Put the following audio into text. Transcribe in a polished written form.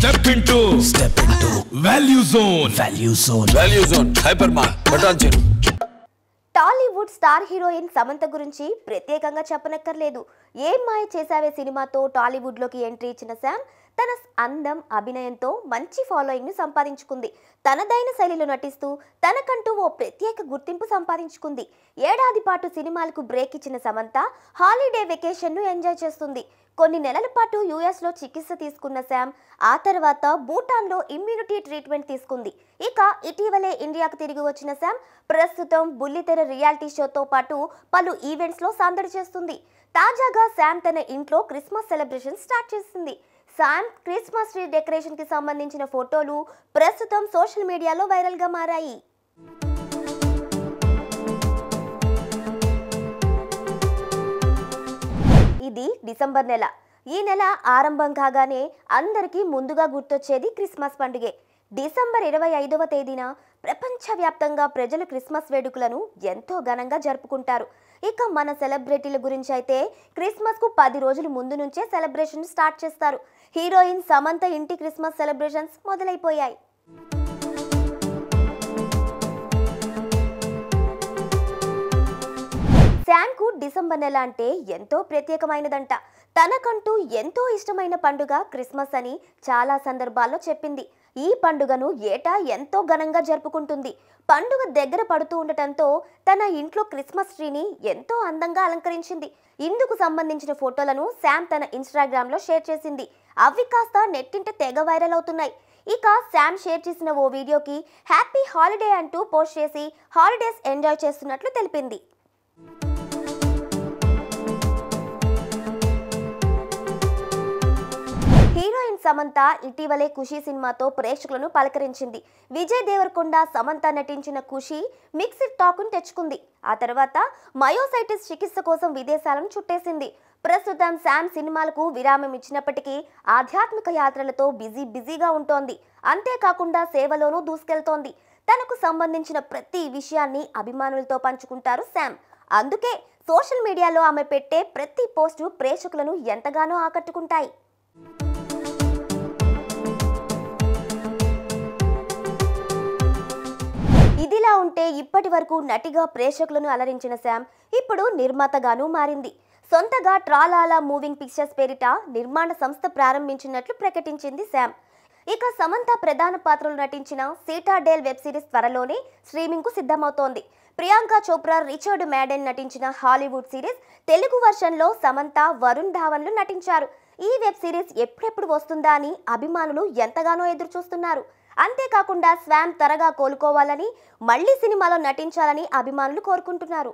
Step into Value Zone. Value Zone. Hypermart. Button Chinu. Tollywood star heroine Samantha గురించి ప్రత్యేకంగా చెప్పనక్కర్లేదు. ఏం మాయ చేసావే సినిమాతో టాలీవుడ్లోకి ఎంట్రీ ఇచ్చిన శామ్ తన అందం, అభినయంతో మంచి ఫాలోయింగ్ను సంపాదించుకుంది. తనదైన శైలిలో నటిస్తూ తనకంటూ ఓ ప్రత్యేక గుర్తింపు సంపాదించుకుంది. ఏడాది పాటు సినిమాలకు బ్రేక్ ఇచ్చిన సమంత హాలిడే వెకేషన్ను ఎంజాయ్ చేస్తుంది. కొన్ని నెలల పాటు యుఎస్లో చికిత్స తీసుకున్న శామ్ ఆ తర్వాత భూటాన్లో ఇమ్యూనిటీ ట్రీట్మెంట్ తీసుకుంది. ఇక ఇటీవలే ఇండియాకు తిరిగి వచ్చిన శామ్ ప్రస్తుతం బుల్లితెర రియాలిటీ షోతో పాటు పలు ఈవెంట్స్లో సందడి చేస్తుంది. తాజాగా శామ్ తన ఇంట్లో క్రిస్మస్ సెలబ్రేషన్ స్టార్ట్ చేసింది. శామ్ క్రిస్మస్ ట్రీ డెకరేషన్ కి సంబంధించిన ఫోటోలు ప్రస్తుతం సోషల్ మీడియాలో వైరల్ గా మారాయి. ఇది డిసెంబర్ నెల. ఈ నెల ఆరంభం కాగానే అందరికీ ముందుగా గుర్తొచ్చేది క్రిస్మస్ పండుగే. డిసెంబర్ 25వ తేదీన ప్రపంచవ్యాప్తంగా ప్రజలు క్రిస్మస్ వేడుకలను ఎంతో ఘనంగా జరుపుకుంటారు. ఇక మన సెలబ్రిటీల గురించి అయితే క్రిస్మస్కు 10 రోజుల ముందు నుంచే సెలబ్రేషన్ స్టార్ట్ చేస్తారు. హీరోయిన్ సమంత ఇంటి క్రిస్మస్ సెలబ్రేషన్స్ మొదలైపోయాయి. శామ్కు డిసెంబర్ నెల అంటే ఎంతో ప్రత్యేకమైనదంట. తనకంటూ ఎంతో ఇష్టమైన పండుగ క్రిస్మస్ అని చాలా సందర్భాల్లో చెప్పింది. ఈ పండుగను ఏటా ఎంతో ఘనంగా జరుపుకుంటుంది. పండుగ దగ్గర పడుతూ ఉండటంతో తన ఇంట్లో క్రిస్మస్ ట్రీని ఎంతో అందంగా అలంకరించింది. ఇందుకు సంబంధించిన ఫోటోలను శామ్ తన ఇన్స్టాగ్రామ్లో షేర్ చేసింది. అవి కాస్త నెట్టింట తెగ వైరల్ అవుతున్నాయి. ఇక శామ్ షేర్ చేసిన ఓ వీడియోకి హ్యాపీ హాలిడే అంటూ పోస్ట్ చేసి హాలిడేస్ ఎంజాయ్ చేస్తున్నట్లు తెలిపింది. హీరోయిన్ సమంత ఇటీవలే ఖుషి సినిమాతో ప్రేక్షకులను పలకరించింది. విజయ్ దేవరకొండ, సమంత నటించిన ఖుషి మిక్స్డ్ టాక్ను తెచ్చుకుంది. ఆ తర్వాత మయోసైటిస్ చికిత్స కోసం విదేశాలను చుట్టేసింది. ప్రస్తుతం శామ్ సినిమాలకు విరామం ఇచ్చినప్పటికీ ఆధ్యాత్మిక యాత్రలతో బిజీగా ఉంటోంది. అంతేకాకుండా సేవలోనూ దూసుకెళ్తోంది. తనకు సంబంధించిన ప్రతి విషయాన్ని అభిమానులతో పంచుకుంటారు శామ్. అందుకే సోషల్ మీడియాలో ఆమె పెట్టే ప్రతి పోస్టు ప్రేక్షకులను ఎంతగానో ఆకట్టుకుంటాయి. ఇదిలా ఉంటే ఇప్పటి వరకు నటిగా ప్రేక్షకులను అలరించిన శామ్ ఇప్పుడు నిర్మాతగానూ మారింది. సొంతగా ట్రాలాలా మూవింగ్ పిక్చర్స్ పేరిట నిర్మాణ సంస్థ ప్రారంభించినట్లు ప్రకటించింది శామ్. ఇక సమంత ప్రధాన పాత్రలు నటించిన సీటాడేల్ వెబ్ సిరీస్ త్వరలోనే స్ట్రీమింగ్ కు సిద్ధమవుతోంది. ప్రియాంక చోప్రా, రిచర్డ్ మ్యాడెన్ నటించిన హాలీవుడ్ సిరీస్ తెలుగు వర్షన్లో సమంత, వరుణ్ ధావన్లు నటించారు. ఈ వెబ్ సిరీస్ ఎప్పుడెప్పుడు వస్తుందా అని అభిమానులు ఎంతగానో ఎదురు చూస్తున్నారు. అంతేకాకుండా శామ్ త్వరగా కోలుకోవాలని, మళ్లీ సినిమాలో నటించాలని అభిమానులు కోరుకుంటున్నారు.